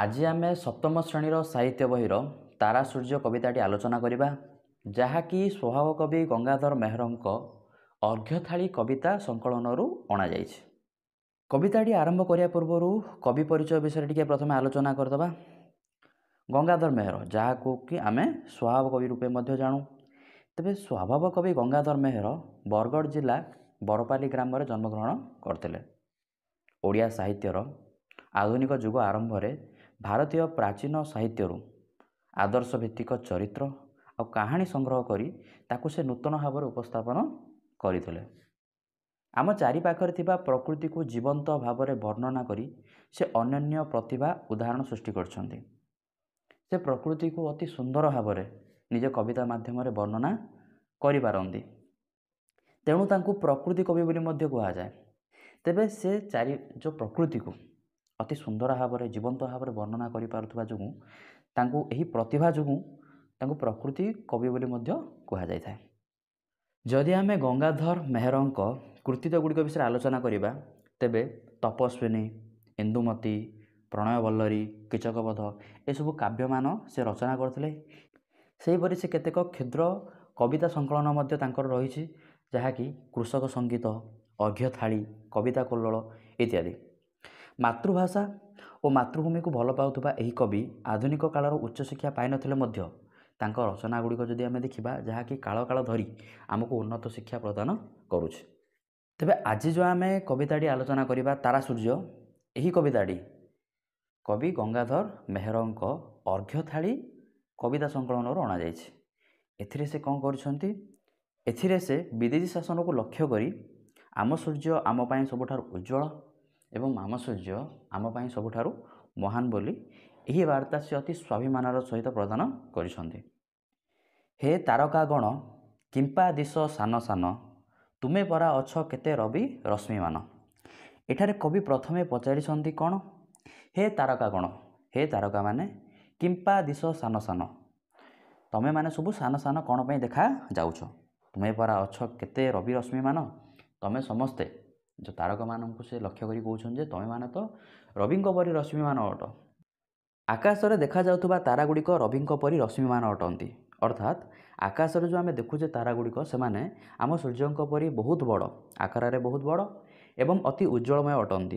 आज आम सप्तम श्रेणीर साहित्य बहीर तारा सूर्य कविताटी आलोचना करवा जहाँकि स्वभाव कवि गंगाधर मेहरों अर्घ्यथाली कविता संकलन अणाई। कविताटी आरंभ करने पूर्व कवि परिचय विषय टी प्रथम आलोचना करदे। गंगाधर मेहर जहाँ कि आम स्वभाव कवि रूपे जानू। तेरे स्वभाव कवि गंगाधर मेहर बरगढ़ जिला बरपाली ग्राम में जन्मग्रहण करते। ओडिया साहित्यर आधुनिक जुग आरंभ में भारतीय प्राचीन साहित्य आदर्श भित्तिक चरित्र और कहानी संग्रह करी ताकू से नूतन भाव में उपस्थापन करते। आम चारिपाखरे थिबा प्रकृति को जीवंत भाव में वर्णना करी से अनन्य प्रतिभा उदाहरण सृष्टि करछन्ति। से प्रकृति को अति सुंदर भाव में निज कविता माध्यम वर्णना करिपारंती। तेणु तांकू प्रकृति कवि बोली मध्य कहा जाए। तेबे से चारि जो प्रकृति को अति सुंदर भाव में जीवंत भाव में वर्णना करिपारुथबा जोगु तांकू एही प्रतिभा जोगु तांकू प्रकृति कवि बोली मध्य कहा जाय थाए। जदि आमे गंगाधर मेहरों कृतित्व गुड़िक विषय आलोचना करिबा तेबे तपस्विनी, इंदुमती, प्रणयवल्लरी, कीचकवध ए सब काव्यमान से रचना करथिले। सेहीपरि से केतेक क्षुद्र कविता संकलन मध्य तांकर रहिछि जहाँकि कृषक संगीत, अर्घ्यथाली, कविता कल्लोल इत्यादि। मातृभाषा और मातृभूमि को भल पाउथबा एही कवि आधुनिक कालर उच्च शिक्षा पाई नथिले मध्य तांकर रचना गुड़िक जदि आमे देखिबा जहाँकि काल काल धरी आमको उन्नत शिक्षा प्रदान करुछि। तेबे आज जो आमे कविताटी आलोचना करिबा तारा सूर्य, एही कविताटी कवि गंगाधर मेहरों अर्घ्यथाली कविता संकलन अणा जाइछि। एथिरे से कौन करछन्ति? एथिरे से विदेशी शासन को लक्ष्य करी आम सूर्य आम पाई सबुठारु उज्ज्वल एवं आम सूर्य आम पाई सबुठारु महान बोली यही वार्ता से अति स्वाभिमानर सहित प्रदान करिसन्ति। हे तारका गण किंपा दिश सान सान तुमे परा अछ केते रवि रश्मिमान। एठारे कवि प्रथमे पचारिसन्ति कौन? हे तारका गण, हे तारका माने किंपा दिश सान सान तमे माने सबु सान सान कौन पे देखा जाउछ? तुमे परा अछ केते रवि रश्मिमान। तमे समस्ते जो तारका मानू से लक्ष्य करी कहउछन जे तमे माने तो रविंक परी रश्मिमान अट। आकाश में देखा जाउथबा तारा गुड़िक रविंक परी रश्मिमान अटंती। अर्थात आकाश जो आम देखुचे तारा गुड़िक से माने आम सूर्यंक परी बहुत बड़ आकार में बहुत बड़ एवं अति उज्ज्वलमय अटंती।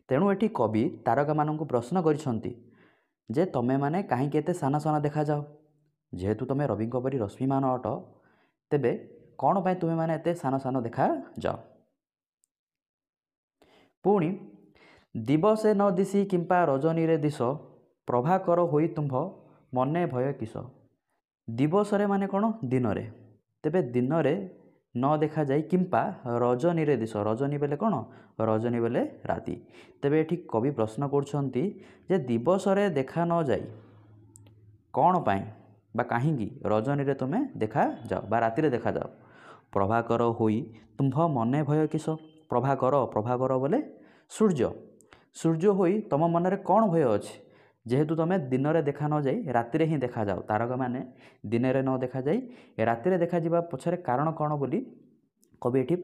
तेणु एटी कवि तारका मानू प्रश्न करिसंती जे तमे माने कहीं एते साना साना देखा जाओ? जेहेतु तमे रविंक परी रश्मिमान अट तेबे कौन पाई तुमे माने एते साना साना देखा जाओ? पुणी दिवसे न दिशी किंपा रजनी रे दिश प्रभाकर होई तुम्भ मने भय किस। दिवसरे माने कौन? दिन रे। तेबे दिन रे न देखा जाए किंपा रजनी रे दिश, रजनी बेले कौन? रजनी बेले राति। तेबे एठी कवि प्रश्न करछन्ति जे दिवसरे देखा न जाई कौन पाई बा काहींगी रजनी रे तुमे देखा जाओ बा राति रे देखा जाओ। प्रभाकर होई तुम्भ मने भय किस। प्रभाकर, प्रभाकर बोले सूर्य, सूर्य होई तम मन रे कौन भय अछि? जेहेतु तमे दिन रे देखा न जाई राति रे ही देखा जाओ। तारका माने दिन रे न देखा जाई राति रे देखा जिबा पछरे कारण कौन बोली कवि एठी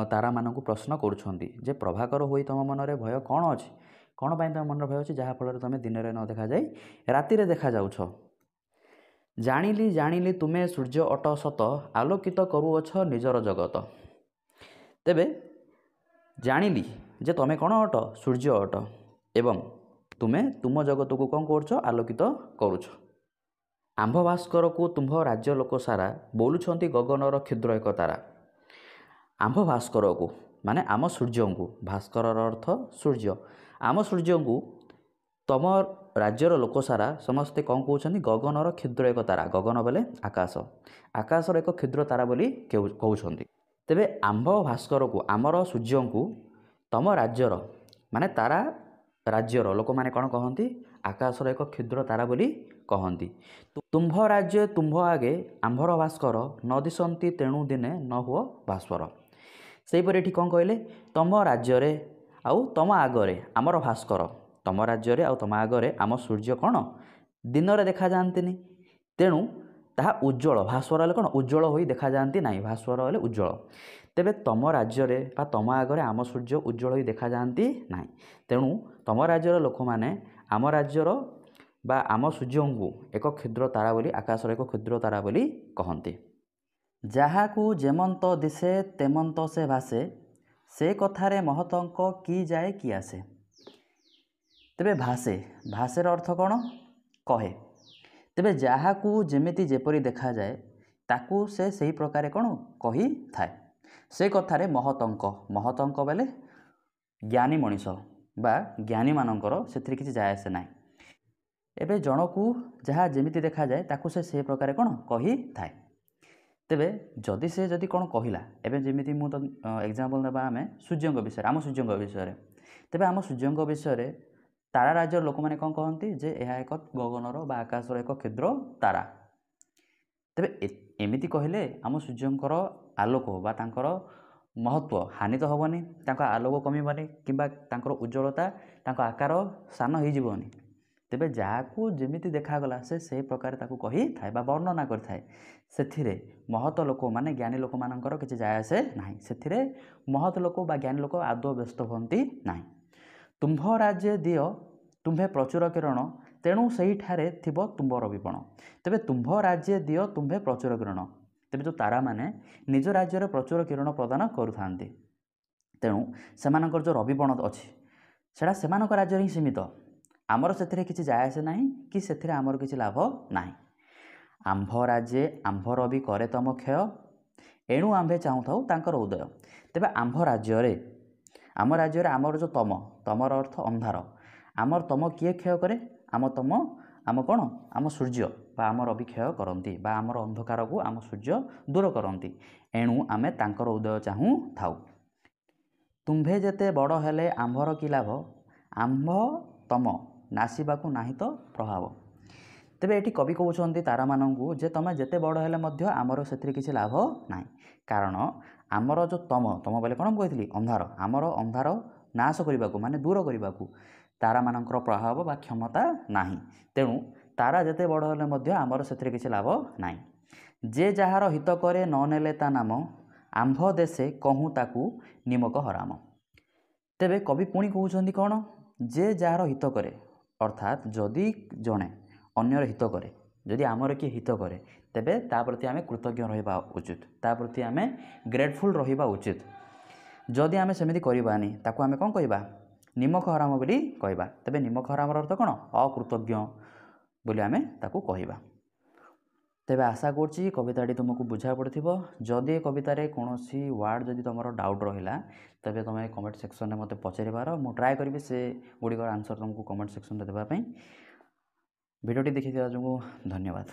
तारा मानकु प्रश्न करुछन्ति जे प्रभाकर होई तम मन रे भय कौन अछि? कौन पाई तम मन रे भय अछि जहा फल रे तमे दिन रे न देखा जाई राति रे देखा जाउछ? जानिली जानिली तुमे सूर्य अट सत आलोकित करुअछ निजर जगत। तेबे जानिली जे तमे कौन अट? सूर्य अट एवं तुमे तुम जगत को कौन करछ? आलोकित करुछ। आंभ भास्कर को तुम्भ राज्य लोक सारा बोलुछन्ति गगनर क्षुद्र एक तारा। आंभ भास्कर को माने आम सूर्य को, भास्कर अर्थ सूर्य, आम सूर्य को तम राज्यर लोक सारा समस्ते कौन कहउछन्ति? गगनर क्षुद्र एक तारा। गगन बोले आकाश, आकाशर एक क्षुद्र तारा बोली कहउछन्ति। तेबे आंभ भास्कर को आमर सूर्य को तम राज्यर माने तारा राज्यर लोक माने कौन कहती? आकाशर एक क्षुद्र तारा बोली कहती। तुम्भ राज्य तुम्भ आगे आंभर भास्कर न दिशंती तेणु दिने न हुओ भास्वर। सेहीपरि एठी कौन कहले? तम राज्य रे आउ तम आगरे आमर भास्कर, तम राज्य रे आउ तम आगरे आम सूर्य कौन? दिन रे देखा जाआंतिनी। तेणु ताहा उज्ज्वल, भास्वर हेले कौन? उज्ज्वल होई देखा जाआंती नाही, भास्वर हेले उज्ज्वल। तेबे तम राज्य रे बा तम आगरे आम सूर्य उज्ज्वल होई देखा जाआंती नाही। तेणु तम राज्यर लोक माने आम राज्यर बा आम सूर्य को एक क्षुद्र तारा बोली आकाशर एक क्षुद्र तारा बोली कहते। ଯାହାକୁ ଯେମନ୍ତ ଦିଶେ ତେମନ୍ତ ସେ ଭାସେ ସେ କଥାରେ ମହତଙ୍କ କି ଯାଏ କି ଆସେ। ତେବେ ଭାସେ ଭାସେର ଅର୍ଥ କ'ଣ? କହେ। ତେବେ ଯାହାକୁ ଯେମିତି ଯେପରି ଦେଖାଯାଏ ତାକୁ ସେ ସେହି ପ୍ରକାରେ କ'ଣ କହିଥାଏ। ସେ କଥାରେ ମହତଙ୍କ ମହତଙ୍କ ବେଲେ ଜ୍ଞାନୀ ମଣିଷ ବା ଜ୍ଞାନୀମାନଙ୍କର ସେଥିରେ କିଛି ଯାଏ ଆସେ ନାହିଁ। ଏବେ ଜଣକୁ ଯାହା ଯେମିତି ଦେଖାଯାଏ ତାକୁ ସେ ସେହି ପ୍ରକାରେ କ'ଣ କହିଥାଏ। ତେବେ ଯଦି ସେ ଯଦି କ'ଣ କହିଲା, ଏବେ ଯେମିତି ମୁଁ ତ ଏକ୍ଜାମ୍ପଲ୍ ନେବା ଆମେ ସୂର୍ଯ୍ୟଙ୍କ ବିଷୟରେ, ଆମ ସୂର୍ଯ୍ୟଙ୍କ ବିଷୟରେ। ତେବେ ଆମ ସୂର୍ଯ୍ୟଙ୍କ ବିଷୟରେ ତାରା ରାଜ୍ୟର ଲୋକମାନେ କ'ଣ କହନ୍ତି ଯେ ଏହା ଏକ ଗଗନର ବା ଆକାଶର ଏକ କ୍ଷୁଦ୍ର ତାରା। ତେବେ ଏମିତି କହିଲେ ଆମ ସୂର୍ଯ୍ୟଙ୍କର ଆଲୋକ ବା ତାଙ୍କର ମହତ୍ତ୍ୱ ହାନି ତ ହେବନି, ତାଙ୍କ ଆଲୋକ କମିବନି କିମ୍ବା ତାଙ୍କର ଉଜ୍ଜ୍ୱଳତା ତାଙ୍କ ଆକାର ସାନ ହୋଇଯିବନି। ତେବେ ଯାହାକୁ ଯେମିତି ଦେଖାଗଲା ସେ ସେହି ପ୍ରକାର ତାକୁ କହିଥାଏ ବା ବର୍ଣ୍ଣନା କରିଥାଏ। ସେଥିରେ ମହତ ଲୋକ ମାନେ ଜ୍ଞାନୀ ଲୋକମାନଙ୍କର କିଛି ଯାଏ ଆସେ ନାହିଁ। ସେଥିରେ ମହତ ଲୋକ ବା ଜ୍ଞାନୀ ଲୋକ ଆଦୌ ବ୍ୟସ୍ତ ହୁଅନ୍ତି ନାହିଁ। ତୁମ୍ଭ ରାଜ୍ୟ ଦିଅ ତୁମ୍ଭେ ପ୍ରଚୁର କିରଣ ତେଣୁ ସେହିଠାରେ ଥିବ ତୁମ୍ଭର ବିପଣ। ତେବେ ତୁମ୍ଭ ରାଜ୍ୟ ଦିଅ ତୁମ୍ଭେ ପ୍ରଚୁର କିରଣ। ତେବେ ଯେଉଁ ତାରାମାନେ ନିଜ ରାଜ୍ୟରେ ପ୍ରଚୁର କିରଣ ପ୍ରଦାନ କରୁଥାନ୍ତି, ତେଣୁ ସେମାନଙ୍କର ଯେଉଁ ରବିପଣ ଅଛି ସେଇଟା ସେମାନଙ୍କ ରାଜ୍ୟରେ ହିଁ ସୀମିତ। ଆମର ସେଥିରେ କିଛି ଯାଏ ଆସେ ନାହିଁ କି ସେଥିରେ ଆମର କିଛି ଲାଭ ନାହିଁ। ଆମ୍ଭ ରାଜ୍ୟେ ଆମ୍ଭ ରବି କରେ ତମ କ୍ଷୟ ଏଣୁ ଆମ୍ଭେ ଚାହୁଁଥାଉ ତାଙ୍କର ଉଦୟ। ତେବେ ଆମ ରାଜ୍ୟରେ ଆମର ଯେଉଁ ତମର ଅର୍ଥ ଅନ୍ଧାର, ଆମର ତମ କିଏ କ୍ଷୟ କରେ? ଆମ କ'ଣ? ଆମ ସୂର୍ଯ୍ୟ ବା ଆମ ରବି କ୍ଷୟ କରନ୍ତି ବା ଆମର ଅନ୍ଧକାରକୁ ଆମ ସୂର୍ଯ୍ୟ ଦୂର କରନ୍ତି। ଏଣୁ ଆମେ ତାଙ୍କର ଉଦୟ ଚାହୁଁଥାଉ। ତୁମ୍ଭେ ଯେତେ ବଡ଼ ହେଲେ ଆମ୍ଭର କି ଲାଭ ଆମ୍ଭ ତମ ନାସିବାକୁ ନାହିଁ ତ ପ୍ରଭାବ। ତେବେ ଏଠି କବି କହୁଛନ୍ତି ତାରାମାନଙ୍କୁ ଯେ ତୁମେ ଯେତେ ବଡ଼ ହେଲେ ମଧ୍ୟ ଆମର ସେଥିରେ କିଛି ଲାଭ ନାହିଁ। କାରଣ ଆମର ଯେଉଁ ତମ ବୋଲେ କ'ଣ ମୁଁ କହିଥିଲି ଅନ୍ଧାର, ଆମର ଅନ୍ଧାର ନାଶ କରିବାକୁ ମାନେ ଦୂର କରିବାକୁ ତାରାମାନଙ୍କର ପ୍ରଭାବ ବା କ୍ଷମତା ନାହିଁ। ତେଣୁ ତାରା ଯେତେ ବଡ଼ ହେଲେ ମଧ୍ୟ ଆମର ସେଥିରେ କିଛି ଲାଭ ନାହିଁ। ଯେ ଯାହାର ହିତ କରେ ନ ନେଲେ ତା ନାମ ଆମ୍ଭ ଦେଶେ କହୁଁ ତାକୁ ନିମକ ହରାମ। ତେବେ କବି ପୁଣି କହୁଛନ୍ତି କ'ଣ? ଯେ ଯାହାର ହିତ କରେ, ଅର୍ଥାତ୍ ଯଦି ଜଣେ ଅନ୍ୟର ହିତ କରେ, ଯଦି ଆମର କିଏ ହିତ କରେ ତେବେ ତା ପ୍ରତି ଆମେ କୃତଜ୍ଞ ରହିବା ଉଚିତ, ତା ପ୍ରତି ଆମେ ଗ୍ରେଟଫୁଲ୍ ରହିବା ଉଚିତ। ଯଦି ଆମେ ସେମିତି କରିବାନି ତାକୁ ଆମେ କ'ଣ କହିବା? ନିମକ ହରାମ ବୋଲି କହିବା। ତେବେ ନିମକ ହରାମର ଅର୍ଥ କ'ଣ? ଅକୃତଜ୍ଞ ବୋଲି ଆମେ ତାକୁ କହିବା। ତେବେ ଆଶା କରୁଛି କବିତାଟି ତୁମକୁ ବୁଝା ପଡ଼ିଥିବ। ଯଦି ଏ କବିତାରେ କୌଣସି ୱାର୍ଡ଼ ଯଦି ତୁମର ଡାଉଟ୍ ରହିଲା ତେବେ ତୁମେ କମେଣ୍ଟ ସେକ୍ସନରେ ମୋତେ ପଚାରିବାର, ମୁଁ ଟ୍ରାଏ କରିବି ସେ ଗୁଡ଼ିକର ଆନ୍ସର୍ ତୁମକୁ କମେଣ୍ଟ ସେକ୍ସନରେ ଦେବା ପାଇଁ। ଭିଡ଼ିଓଟି ଦେଖିଥିବା ଯୋଗୁଁ ଧନ୍ୟବାଦ।